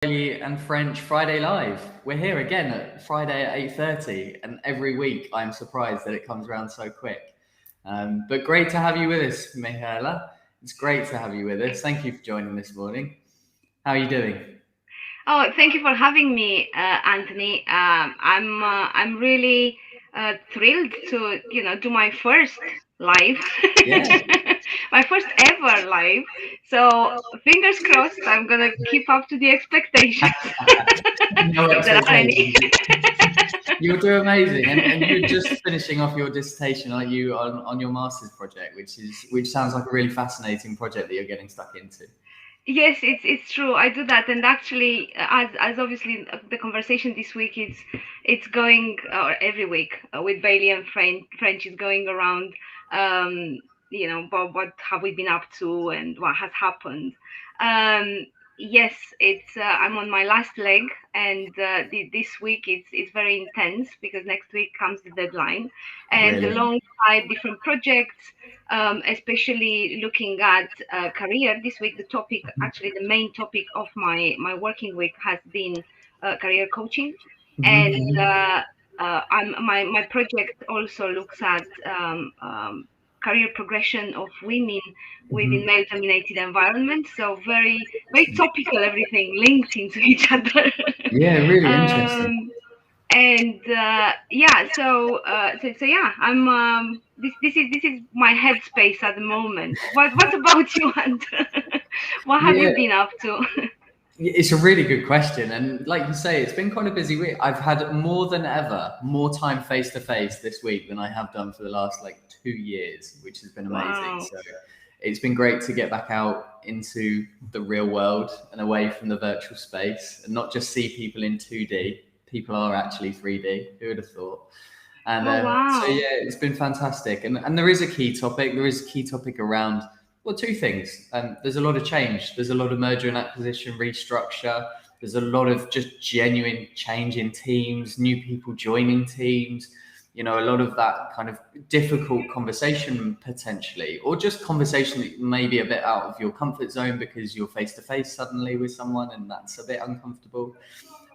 And French Friday Live. We're here again at Friday at 8:30, and every week I'm surprised that it comes around so quick. But great to have you with us, Michaela. It's great to have you with us. Thank you for joining this morning. How are you doing? Oh, thank you for having me, Anthony. I'm really thrilled to do my first live, Yeah. my first ever live. So fingers crossed, I'm gonna keep up to the expectations, No if there are any. expectations. You'll do amazing, and you're just finishing off your dissertation, aren't you, on your master's project, which sounds like a really fascinating project that you're getting stuck into. Yes, it's true. I do that, and actually, as obviously the conversation this week it's going or every week with Bailey and French is going around. What have we been up to and what has happened. Yes, it's I'm on my last leg, and this week it's very intense because next week comes the deadline, and Really? alongside different projects, especially looking at career. This week, actually the main topic of my working week has been career coaching, and Mm-hmm. my project also looks at career progression of women within Mm-hmm. male-dominated environments. So very very topical, everything linked into each other. Yeah, really interesting. um, and yeah, so yeah, I'm this is my headspace at the moment. What about you, and what have you Yeah, been up to? it's a really good question. And like you say, it's been quite a busy week. I've had more than ever, more time face to face this week than I have done for the last like 2 years, which has been amazing. Wow. So it's been great to get back out into the real world and away from the virtual space and not just see people in 2D. People are actually 3D. Who would have thought? And Oh so, wow. yeah, it's been fantastic. And there is a key topic. There is a key topic around, well, two things. There's a lot of change. There's a lot of merger and acquisition restructure. There's a lot of just genuine change in teams, new people joining teams, a lot of that kind of difficult conversation potentially, or just conversation that may be a bit out of your comfort zone because you're face to face suddenly with someone and that's a bit uncomfortable.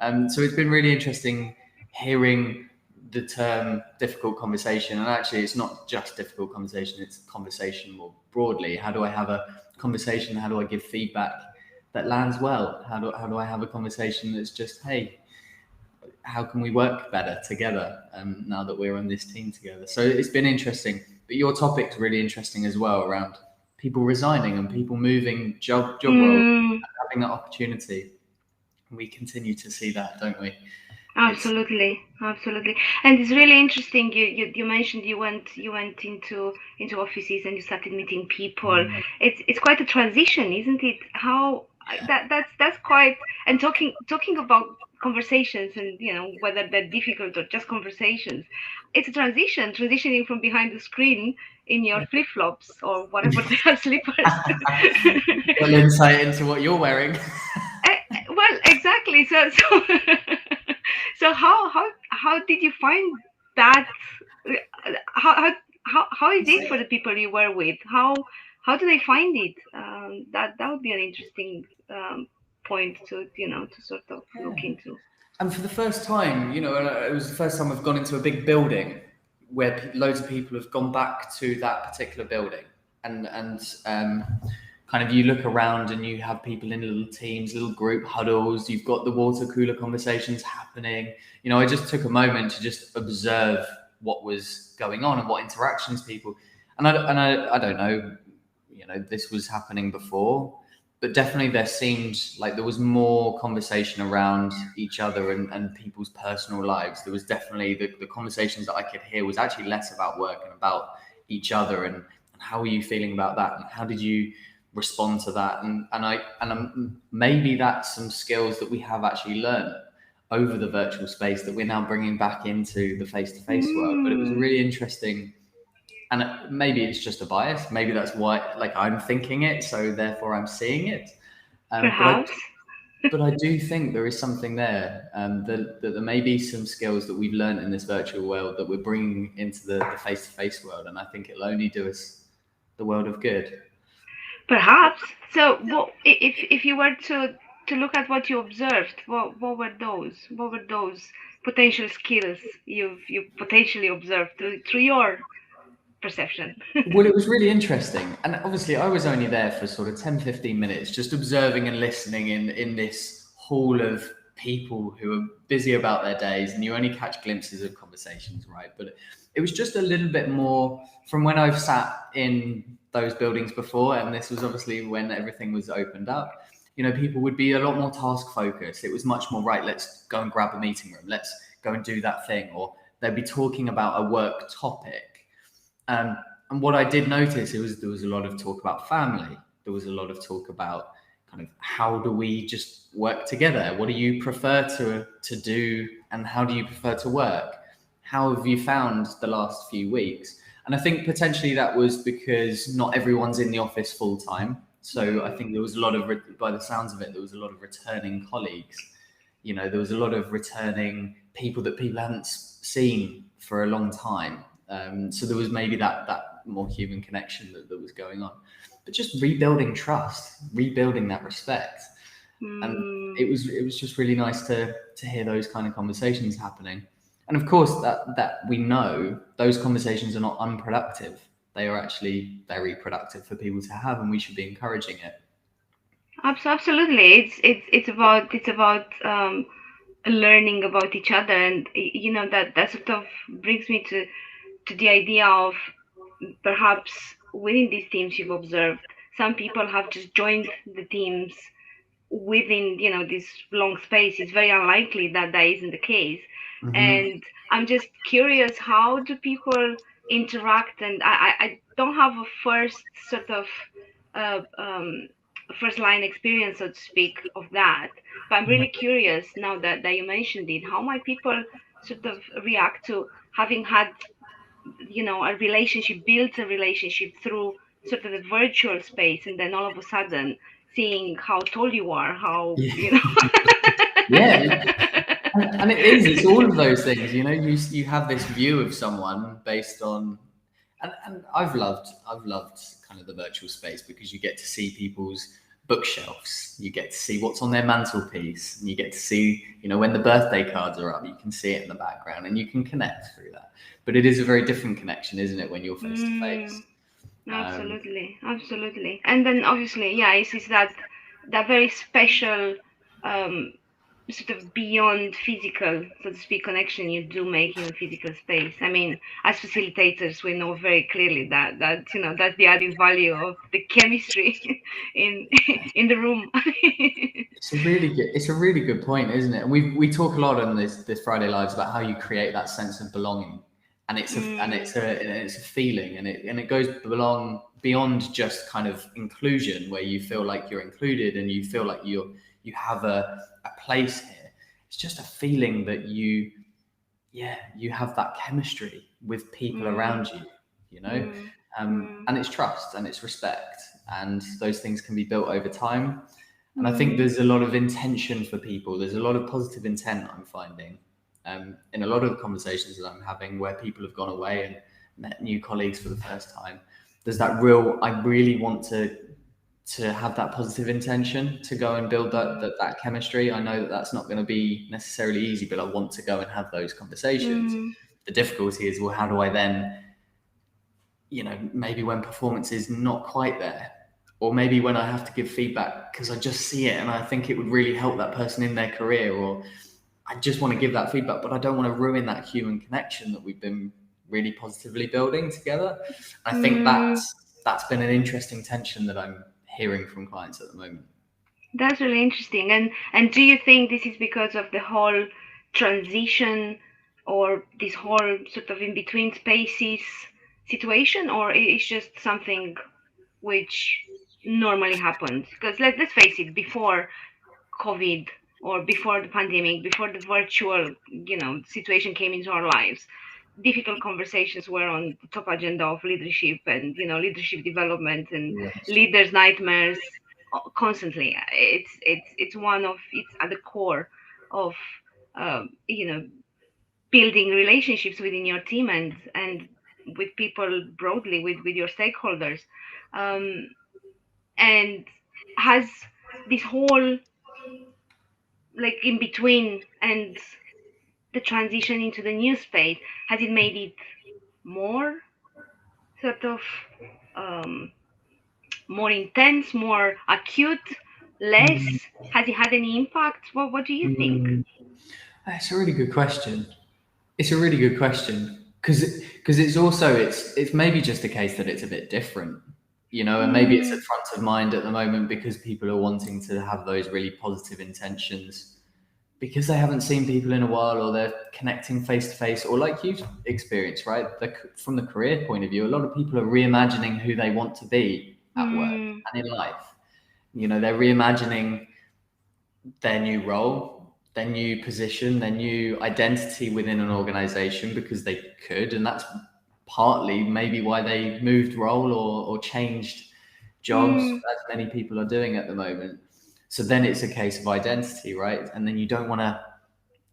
So it's been really interesting hearing the term difficult conversation. And actually, it's not just difficult conversation, it's conversation more broadly. How do I have a conversation? How do I give feedback that lands well? How do I have a conversation that's just, hey, how can we work better together now that we're on this team together? So it's been interesting. But your topic's really interesting as well around people resigning and people moving job roles, Mm, having that opportunity. We continue to see that, don't we? It's absolutely, absolutely. And it's really interesting. You mentioned you went into offices and you started meeting people. It's quite a transition, isn't it? How that's quite. And talking about conversations, and whether they're difficult or just conversations, it's a transitioning from behind the screen in your flip flops or whatever they are, slippers. well insight into what you're wearing. Well, exactly. So so how did you find that? How how how is it for the people you were with? How do they find it? That would be an interesting point to sort of look Yeah. into. And for the first time, it was the first time I've gone into a big building where loads of people have gone back to that particular building, and kind of you look around and you have people in little teams, little group huddles. You've got the water cooler conversations happening. I just took a moment to just observe what was going on and what interactions people. And I don't know, this was happening before, but definitely there seemed like there was more conversation around each other and people's personal lives. There was definitely the conversations that I could hear was actually less about work and about each other and how are you feeling about that and how did you respond to that and maybe that's some skills that we have actually learned over the virtual space that we're now bringing back into the face-to-face world. But it was Mm, really interesting, and maybe it's just a bias. Maybe that's why, like, I'm thinking it, so therefore I'm seeing it. But I, perhaps. but I do think there is something there. That there may be some skills that we've learned in this virtual world that we're bringing into the face-to-face world, and I think it'll only do us the world of good. Perhaps. So, what if you were to? to look at what you observed. What were those? What were those potential skills you potentially observed through your perception? Well, it was really interesting. And obviously, I was only there for sort of 10, 15 minutes, just observing and listening in this hall of people who are busy about their days, and you only catch glimpses of conversations, right? But it was just a little bit more from when I've sat in those buildings before, and this was obviously when everything was opened up. You know, people would be a lot more task focused. It was much more, right, let's go and grab a meeting room, let's go and do that thing, or they'd be talking about a work topic. And what I did notice, there was a lot of talk about family. There was a lot of talk about kind of how do we just work together? What do you prefer to do, and how do you prefer to work? How have you found the last few weeks? And I think potentially that was because not everyone's in the office full time. So I think there was a lot of, by the sounds of it, there was a lot of returning colleagues. You know, there was a lot of returning people that people hadn't seen for a long time. So there was maybe that more human connection that was going on, but just rebuilding trust, rebuilding that respect. And it was just really nice to hear those kind of conversations happening. And of course, that we know those conversations are not unproductive. They are actually very productive for people to have, and we should be encouraging it. Absolutely, it's about learning about each other, and you know that sort of brings me to the idea of perhaps within these teams you've observed some people have just joined the teams within this long space. It's very unlikely that that isn't the case. Mm-hmm. And I'm just curious, how do people interact? And I don't have a first sort of uh, um, first line experience, so to speak, of that, but I'm really curious now that you mentioned it. How might people sort of react to having had a relationship, built a relationship through sort of the virtual space, and then all of a sudden seeing how tall you are, how Yeah. Yeah. And it is, it's all of those things, you know, you have this view of someone based on, and I've loved kind of the virtual space because you get to see people's bookshelves, you get to see what's on their mantelpiece, and you get to see, you know, when the birthday cards are up, you can see it in the background and you can connect through that. But it is a very different connection, isn't it, when you're face to Mm, face? absolutely, absolutely. And then obviously, yeah, it's that very special um sort of beyond physical, so to speak, connection you do make in a physical space. I mean, as facilitators, we know very clearly that that's the added value of the chemistry in in the room. It's a really good point, isn't it? And we talk a lot on this Friday Lives about how you create that sense of belonging, and Mm, it's a feeling, and it goes beyond just kind of inclusion, where you feel like you're included and you feel like you have a place here. It's just a feeling that you have that chemistry with people mm, around you, you know. mm, mm, And it's trust and it's respect, and those things can be built over time. And I think mm, there's a lot of intention for people. There's a lot of positive intent I'm finding in a lot of the conversations that I'm having, where people have gone away and met new colleagues for the first time. There's that real, I really want to have that positive intention to go and build mm, that chemistry. I know that that's not going to be necessarily easy, but I want to go and have those conversations. mm, The difficulty is, well, how do I then, you know, maybe when performance is not quite there, or maybe when I have to give feedback because I just see it and I think it would really help that person in their career, or I just want to give that feedback, but I don't want to ruin that human connection that we've been really positively building together. I think mm. that's been an interesting tension that I'm hearing from clients at the moment. That's really interesting. And do you think this is because of the whole transition or this whole sort of in between spaces situation, or it's just something which normally happens? Because let's face it, before COVID or before the pandemic, before the virtual, situation came into our lives, difficult conversations were on the top agenda of leadership and leadership development and Yes. leaders' nightmares constantly. It's at the core of um, you know building relationships within your team and with people broadly, with your stakeholders. Um, and has this whole like in between and the transition into the new space? Has it made it more sort of um, more intense, more acute, Mm, less? Has it had any impact? What do you think? mm. That's a really good question. It's a really good question because it's also it's maybe just a case that it's a bit different, and maybe it's at Mm, front of mind at the moment because people are wanting to have those really positive intentions because they haven't seen people in a while or they're connecting face to face or like you've experienced, right? From the career point of view, a lot of people are reimagining who they want to be at work mm, and in life. They're reimagining their new role, their new position, their new identity within an organization because they could. And that's partly maybe why they moved role or changed jobs, mm, as many people are doing at the moment. So then it's a case of identity, right? And then you don't want to,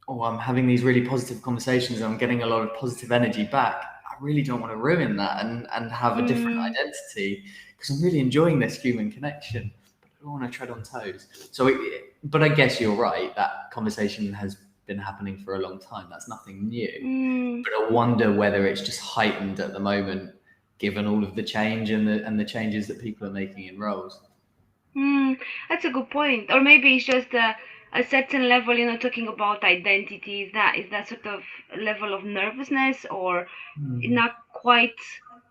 oh, I'm having these really positive conversations and I'm getting a lot of positive energy back. I really don't want to ruin that and have a different mm, identity because I'm really enjoying this human connection. But I don't want to tread on toes. But I guess you're right. That conversation has been happening for a long time. That's nothing new. mm. But I wonder whether it's just heightened at the moment, given all of the change and the changes that people are making in roles. Mm, that's a good point. Or maybe it's just a certain level, talking about identity. Is that sort of level of nervousness, or not quite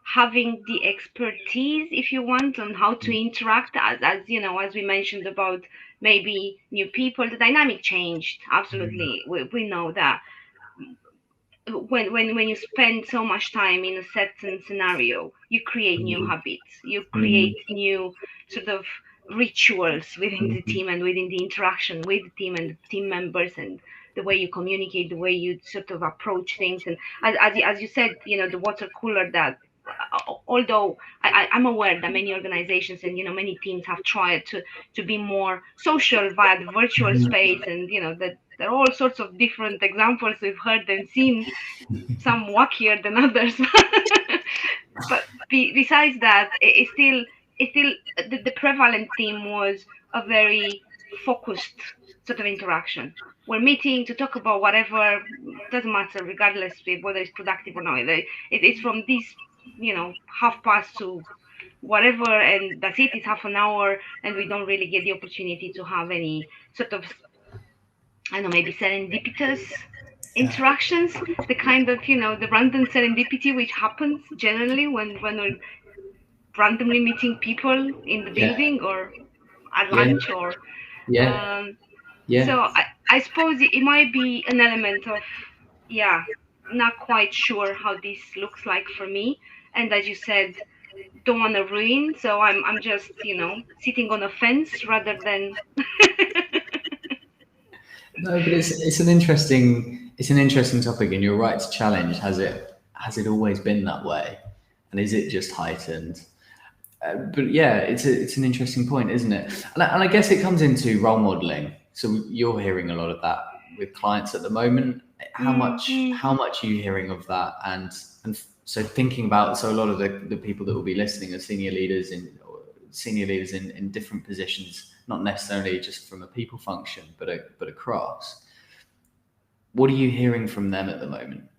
having the expertise, if you want, on how to interact, as we mentioned about maybe new people. The dynamic changed. Absolutely. We know that when you spend so much time in a certain scenario, you create new habits, you Mm, create new sort of rituals within the mm, team and within the interaction with the team and the team members, and the way you communicate, the way you sort of approach things. And as you said, the water cooler, that although I'm aware that many organizations and many teams have tried to be more social via the virtual space, and that there are all sorts of different examples we've heard and seen, some wackier than others. But besides that, it's still the prevalent theme was a very focused sort of interaction. We're meeting to talk about whatever, doesn't matter, regardless of whether it's productive or not. It's from this, 1/2 past to whatever, and that's it. It's half an hour, and we don't really get the opportunity to have any sort of, I don't know, maybe serendipitous yeah. interactions, the kind of, the random serendipity which happens generally when we're randomly meeting people in the Yeah. building or at Yeah. lunch, or Yeah. um, Yeah. so I suppose it might be an element of, yeah, not quite sure how this looks like for me. And as you said, don't want to ruin, so I'm just, sitting on a fence rather than No, but it's an interesting topic, and you're right to challenge. Has it always been that way, and is it just heightened? But yeah, it's an interesting point, isn't it? And I guess it comes into role modeling. So you're hearing a lot of that with clients at the moment. How much mm, how much are you hearing of that? And so thinking about, so a lot of the people that will be listening are senior leaders in different positions, not necessarily just from a people function, but across. What are you hearing from them at the moment?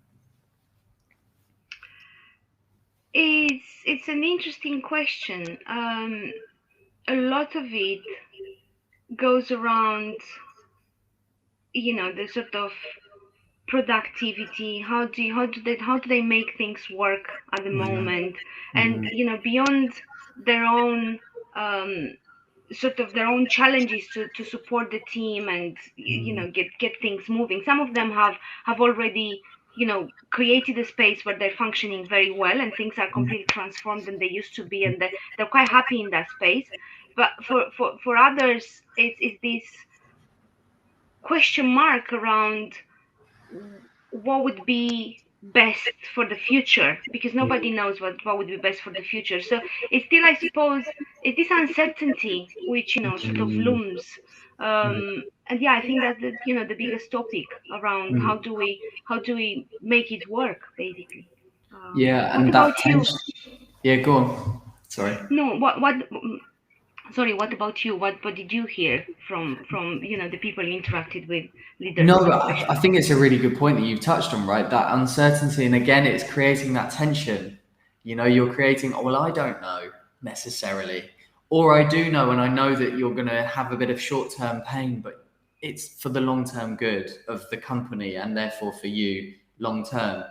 it's an interesting question. A lot of it goes around, the sort of productivity. How do they make things work at the moment? And beyond their own, um, sort of their own challenges to support the team and get things moving. Some of them have already, created a space where they're functioning very well and things are completely transformed than they used to be, and they're quite happy in that space. But for others, it's this question mark around what would be best for the future, because nobody knows what would be best for the future. So it's still, I suppose, it's this uncertainty which sort of looms. And yeah, I think that's the biggest topic around how do we make it work, basically. Yeah, What and that about you? tension. Yeah, go on. Sorry. No, what Sorry, what about you? What did you hear from the people you interacted with, leaders No, I especially? think it's a really good point that you've touched on, right? That uncertainty. And again, it's creating that tension. You're creating, oh, well, I don't know necessarily. Or I do know, and I know that you're going to have a bit of short term pain, but it's for the long term good of the company and therefore for you long term.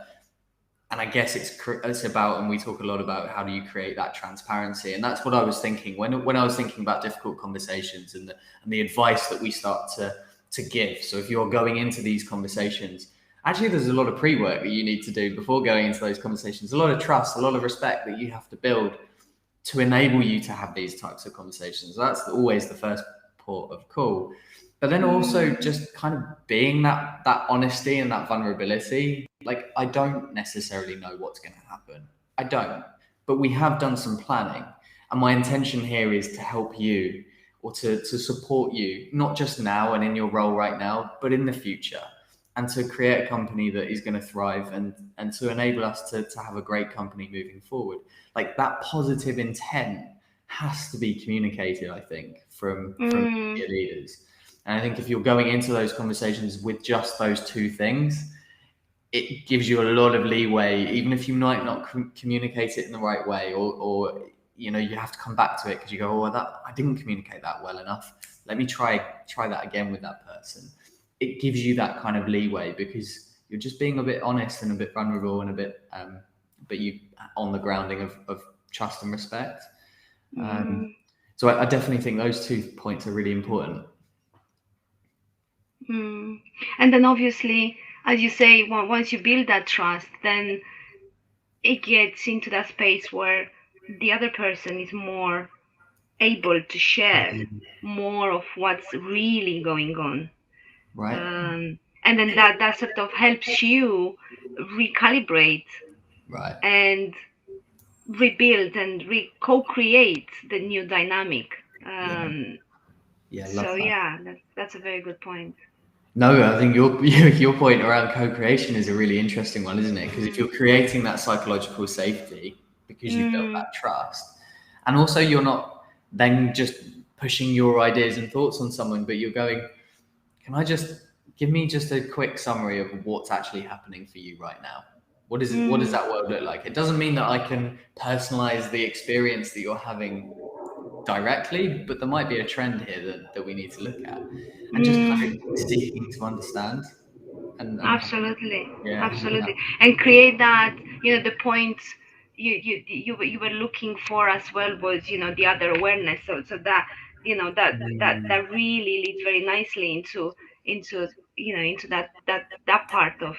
And I guess it's about, and we talk a lot about how do you create that transparency, and that's what I was thinking when I was thinking about difficult conversations and the advice that we start to give. So if you're going into these conversations, actually, there's a lot of pre-work that you need to do before going into those conversations. A lot of trust, a lot of respect that you have to build to enable you to have these types of conversations. That's always the first port of call. But then also just kind of being that honesty and that vulnerability. Like, I don't necessarily know what's going to happen. I don't. But we have done some planning. And my intention here is to help you or to support you, not just now and in your role right now, but in the future. And to create a company that is going to thrive and to enable us to have a great company moving forward. Like, that positive intent has to be communicated, I think, from senior leaders. And I think if you're going into those conversations with just those two things, it gives you a lot of leeway, even if you might not communicate it in the right way, or you have to come back to it because you go, oh, that I didn't communicate that well enough. Let me try that again with that person. It gives you that kind of leeway because you're just being a bit honest and a bit vulnerable and a bit, but you on the grounding of trust and respect. So I definitely think those 2 points are really important. And then obviously, as you say, once you build that trust, then it gets into that space where the other person is more able to share more of what's really going on. Right. And then that sort of helps you recalibrate Right. and rebuild and co-create the new dynamic. Yeah, love So that. yeah, that's a very good point. No, I think your point around co-creation is a really interesting one, isn't it? Because if you're creating that psychological safety because you've built that trust, and also you're not then just pushing your ideas and thoughts on someone, but you're going, can I just give me just a quick summary of what's actually happening for you right now? What does that world look like? It doesn't mean that I can personalize the experience that you're having directly, but there might be a trend here that we need to look at, and just kind of seeking to understand and Absolutely, yeah, absolutely, and create that. The points you were looking for as well was the other awareness. So that that really leads very nicely into into that part of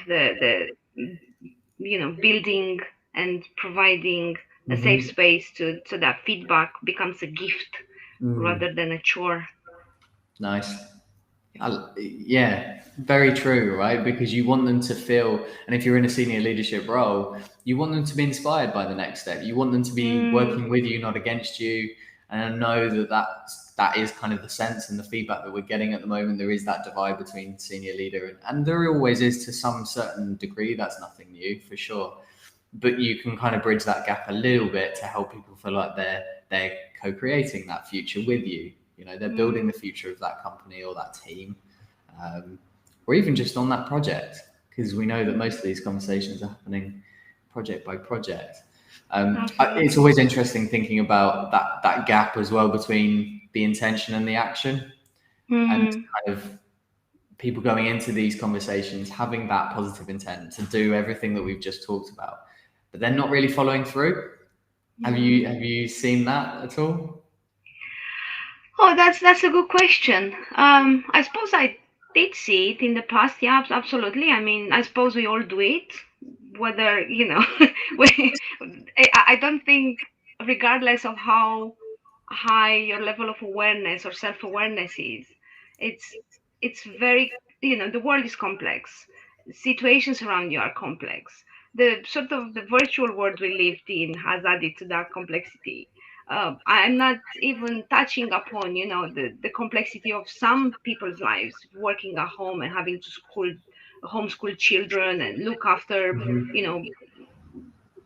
the building and providing a safe space so that feedback becomes a gift rather than a chore. nice. Yeah, very true, right? Because you want them to feel, and if you're in a senior leadership role, you want them to be inspired by the next step. You want them to be working with you, not against you. And I know that is kind of the sense and the feedback that we're getting at the moment. There is that divide between senior leader and there always is to some certain degree. That's nothing new for sure. But you can kind of bridge that gap a little bit to help people feel like they're co-creating that future with you. They're building the future of that company or that team, or even just on that project, because we know that most of these conversations are happening project by project. It's always interesting thinking about that gap as well between the intention and the action, and kind of people going into these conversations having that positive intent to do everything that we've just talked about, but they're not really following through. Have you seen that at all? Oh, that's a good question. I suppose I did see it in the past. Yeah, absolutely. I mean, I suppose we all do it. Whether I don't think, regardless of how high your level of awareness or self-awareness is, it's very the world is complex. Situations around you are complex. The sort of the virtual world we lived in has added to that complexity. I'm not even touching upon, the complexity of some people's lives, working at home and having to homeschool children and look after,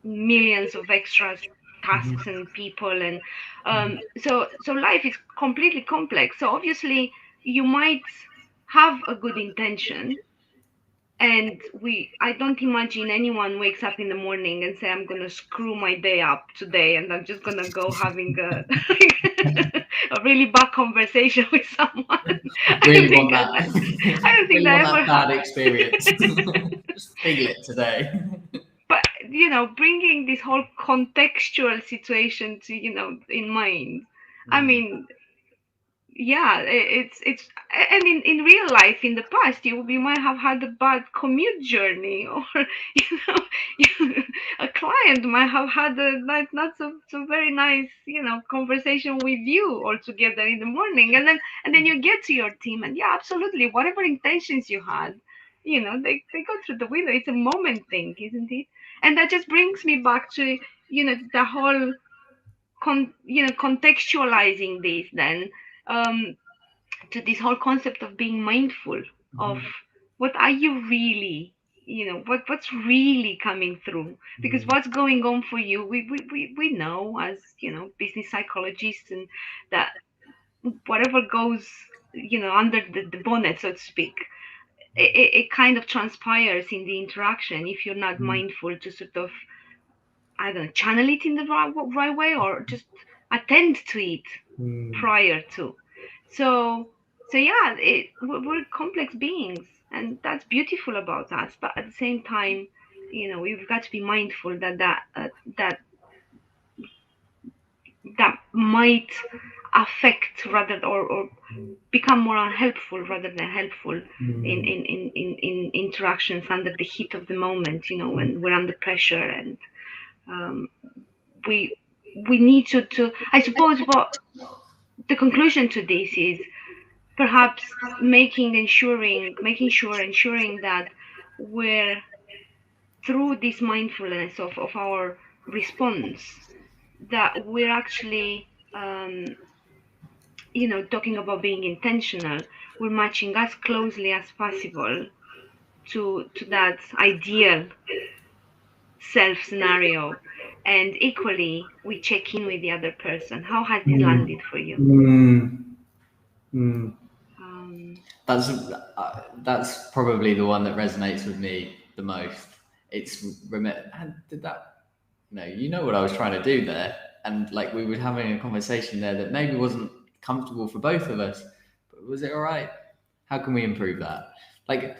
millions of extras. tasks and people, and so life is completely complex. So obviously you might have a good intention, and I don't imagine anyone wakes up in the morning and say, I'm gonna screw my day up today and I'm just gonna go having a a really bad conversation with someone. Really want that. I don't think Really that want ever that bad experience. Just feel it today. But bringing this whole contextual situation to in mind. I mean, yeah, it's and in real life in the past you might have had a bad commute journey, or a client might have had a not so very nice conversation with you all together in the morning, and then you get to your team, and yeah, absolutely, whatever intentions you had, they go through the window. It's a moment thing, isn't it? And that just brings me back to the whole contextualizing this then, um, to this whole concept of being mindful of what are you really, what's really coming through, because what's going on for you, we know as business psychologists, and that whatever goes under the bonnet, so to speak, it kind of transpires in the interaction if you're not mindful to sort of, I don't know, channel it in the right way, or just attend to it prior to. So, yeah, we're complex beings, and that's beautiful about us. But at the same time, we've got to be mindful that that might affect rather, or become more unhelpful rather than helpful in interactions under the heat of the moment. When we're under pressure, and um, we need to I suppose what the conclusion to this is, perhaps ensuring that we're, through this mindfulness of our response, that we're actually talking about being intentional, we're matching as closely as possible to that ideal self scenario, and equally we check in with the other person. How has this landed for you? um, That's probably the one that resonates with me the most. It's and did that, you know what I was trying to do there, and like we were having a conversation there that maybe wasn't comfortable for both of us, but was it all right? How can we improve that? Like,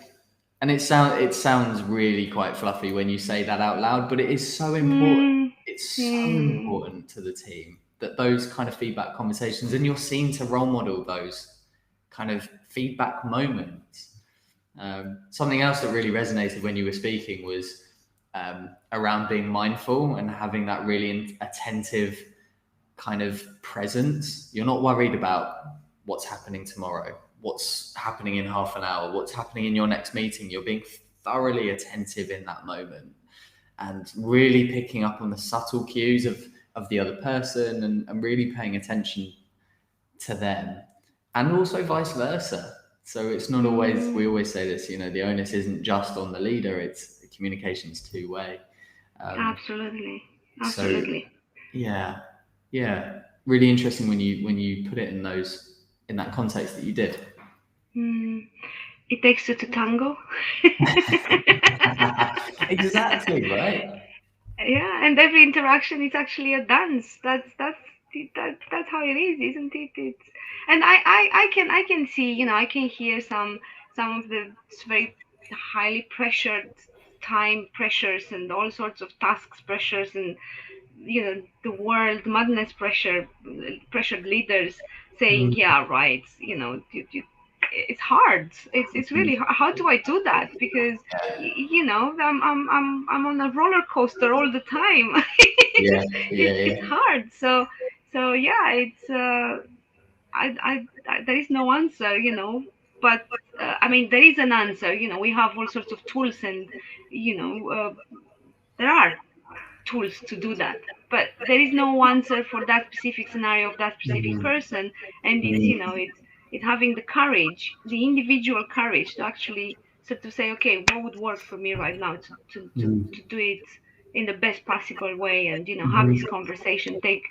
and it sounds really quite fluffy when you say that out loud, but it is so important. It's so important to the team that those kind of feedback conversations, and you're seen to role model those kind of feedback moments. Something else that really resonated when you were speaking was around being mindful and having that really attentive kind of presence. You're not worried about what's happening tomorrow, what's happening in half an hour, what's happening in your next meeting. You're being thoroughly attentive in that moment and really picking up on the subtle cues of the other person, and really paying attention to them, and also vice versa. So it's not always, we always say this, the onus isn't just on the leader, it's communication's two-way. Absolutely. So yeah, really interesting when you put it in that context that you did. It takes two to tango. Exactly, right? Yeah, and every interaction is actually a dance. That's how it is, isn't it? It's, and I can see, I can hear some of the very highly pressured time pressures and all sorts of tasks pressures, and the world madness pressured leaders saying, yeah, right, it's hard. It's really, how do I do that? Because I'm on a roller coaster all the time. It's hard. So yeah, it's there is no answer, but I mean, there is an answer. We have all sorts of tools, and there are tools to do that, but there is no answer for that specific scenario of that specific person. And it's having the courage, the individual courage, to actually sort of say, okay, what would work for me right now to do it in the best possible way, and have this conversation, take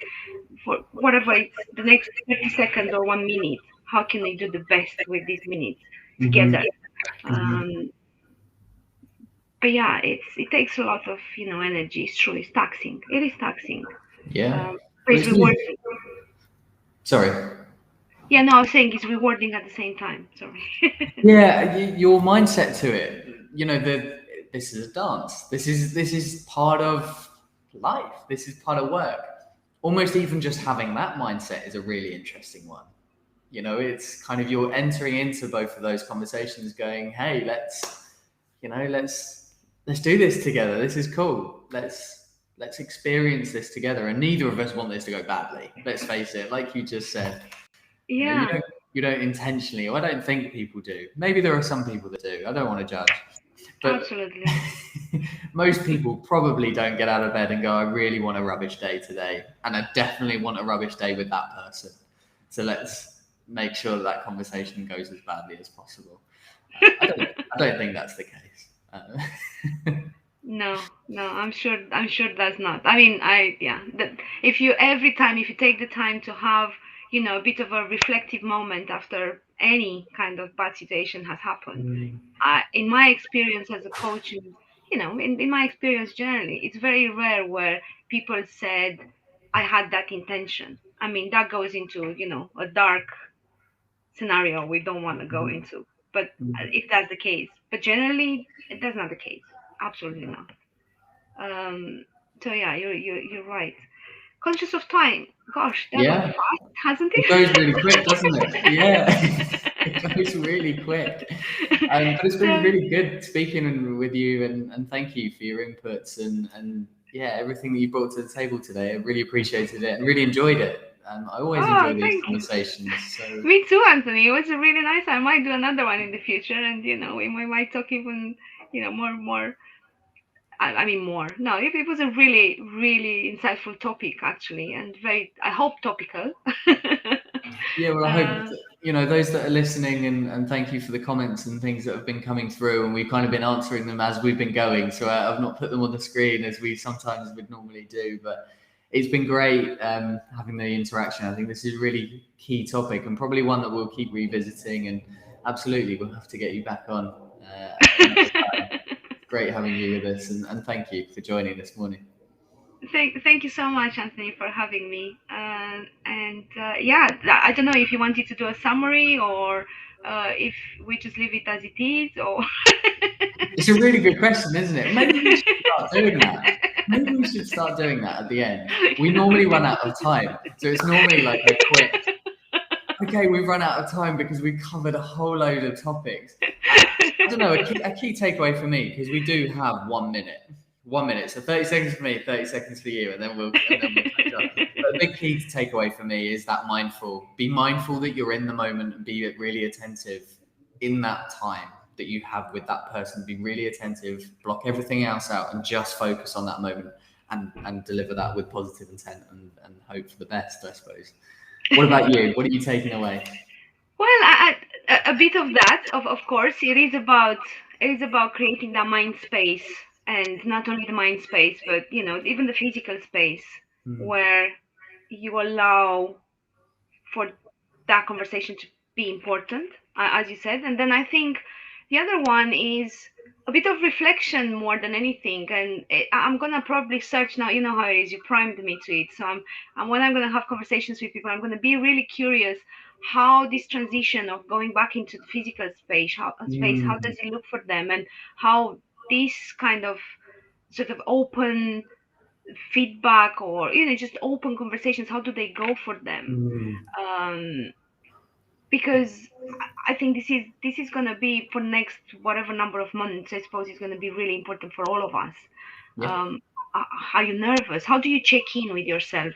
for whatever it's the next 30 seconds or 1 minute, how can I do the best with these minutes together? But yeah, it takes a lot of energy. It's true, it's taxing. It is taxing. Yeah. But it's rewarding. Sorry. Yeah, no, I was saying it's rewarding at the same time. Sorry. Yeah, your mindset to it. This is a dance. This is part of life. This is part of work. Almost even just having that mindset is a really interesting one. It's kind of you're entering into both of those conversations, going, "Hey, let's do this together. This is cool. Let's experience this together." And neither of us want this to go badly. Let's face it. Like you just said. Yeah. You don't intentionally, or I don't think people do. Maybe there are some people that do. I don't want to judge. But absolutely. Most people probably don't get out of bed and go, "I really want a rubbish day today. And I definitely want a rubbish day with that person. So let's make sure that conversation goes as badly as possible." I don't think that's the case. No, I'm sure that's not. I mean, if you take the time to have, a bit of a reflective moment after any kind of bad situation has happened, in my experience as a coach, in my experience generally, it's very rare where people said, "I had that intention." I mean, that goes into, a dark scenario we don't want to go into. But if that's the case, but generally, that's not the case. Absolutely not. So yeah, you're right. Conscious of time. Gosh, that went fast, hasn't it? It goes really quick, doesn't it? Yeah, it goes really quick. But it's been really good speaking with you, and thank you for your inputs and everything that you brought to the table today. I really appreciated it and really enjoyed it. I always enjoy these conversations. So. Me too, Anthony. It was a really nice. I might do another one in the future, and we might talk even more. I mean, more. No, it was a really, really insightful topic, actually, and very, I hope, topical. Yeah, well, I hope, those that are listening, and thank you for the comments and things that have been coming through, and we've kind of been answering them as we've been going. So I've not put them on the screen as we sometimes would normally do, but it's been great having the interaction. I think this is a really key topic and probably one that we'll keep revisiting, and absolutely, we'll have to get you back on another time. Great having you with us, and thank you for joining this morning. Thank you so much, Anthony, for having me. I don't know if you wanted to do a summary or if we just leave it as it is, or. It's a really good question, isn't it? Maybe we should start doing that. Maybe we should start doing that at the end. We normally run out of time, so it's normally like a quick. Okay, we've run out of time because we covered a whole load of topics. I don't know, a key takeaway for me, because we do have 1 minute. 1 minute, so 30 seconds for me, 30 seconds for you, and then we'll catch up. But a big key takeaway for me is that be mindful that you're in the moment, and be really attentive in that time that you have with that person. Be really attentive, block everything else out, and just focus on that moment and deliver that with positive intent and hope for the best, I suppose. What about you? What are you taking away? Well, a bit of that, of course. It is about creating that mind space, and not only the mind space, but even the physical space where you allow for that conversation to be important, as you said. And then I think the other one is a bit of reflection more than anything. And I'm gonna probably search now. You know how it is. You primed me to it. So when I'm gonna have conversations with people, I'm gonna be really curious how this transition of going back into the physical space, how does it look for them, and how this kind of sort of open feedback, or just open conversations, how do they go for them? Because I think this is going to be for next whatever number of months. I suppose it's going to be really important for all of us. Are you nervous? How do you check in with yourself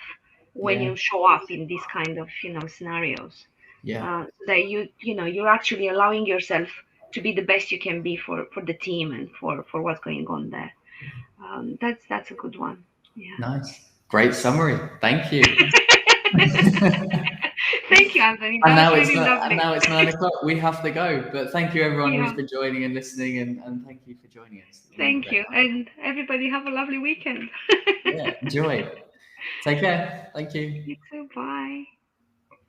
when you show up in these kind of scenarios? That you're actually allowing yourself to be the best you can be for the team and for what's going on there. That's a good one. Yeah. Nice, great summary. Thank you. Thank you. you, Anthony. And That now was it's really lovely. and now it's 9 o'clock. We have to go. But thank you everyone Yeah. who's been joining and listening, and thank you for joining us. Thank you. And everybody have a lovely weekend. Yeah, enjoy. Take care. Thank you. You too. Bye.